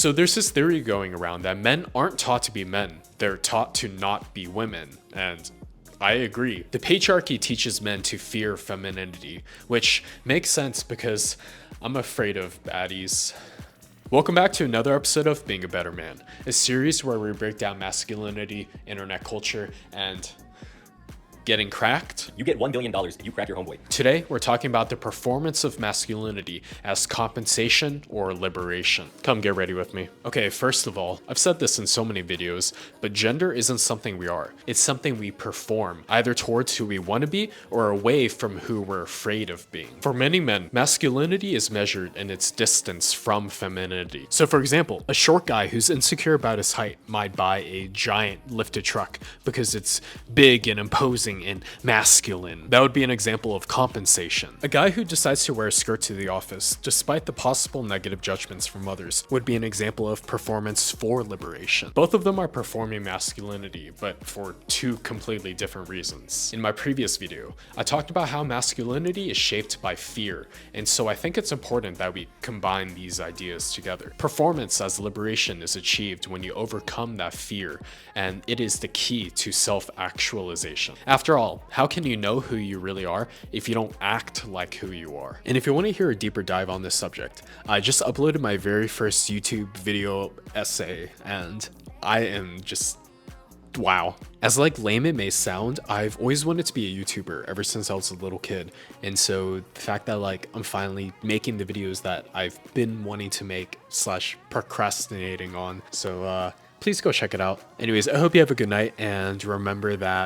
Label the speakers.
Speaker 1: So there's this theory going around that men aren't taught to be men, they're taught to not be women. And I agree. The patriarchy teaches men to fear femininity, which makes sense because I'm afraid of baddies. Welcome back to another episode of Being a Better Man, a series where we break down masculinity, internet culture, and getting cracked.
Speaker 2: You get $1 billion if you crack your homeboy.
Speaker 1: Today, we're talking about the performance of masculinity as compensation or liberation. Come get ready with me. Okay, first of all, I've said this in so many videos, but gender isn't something we are. It's something we perform, either towards who we want to be or away from who we're afraid of being. For many men, masculinity is measured in its distance from femininity. So for example, a short guy who's insecure about his height might buy a giant lifted truck because it's big and imposing and masculine. That would be an example of compensation. A guy who decides to wear a skirt to the office, despite the possible negative judgments from others, would be an example of performance for liberation. Both of them are performing masculinity, but for two completely different reasons. In my previous video, I talked about how masculinity is shaped by fear, and so I think it's important that we combine these ideas together. Performance as liberation is achieved when you overcome that fear, and it is the key to self-actualization. After all, how can you know who you really are if you don't act like who you are? And if you want to hear a deeper dive on this subject, I just uploaded my very first YouTube video essay, and I am just wow. As lame it may sound, I've always wanted to be a YouTuber ever since I was a little kid. And so the fact that I'm finally making the videos that I've been wanting to make / procrastinating on. So please go check it out. Anyways, I hope you have a good night, and remember that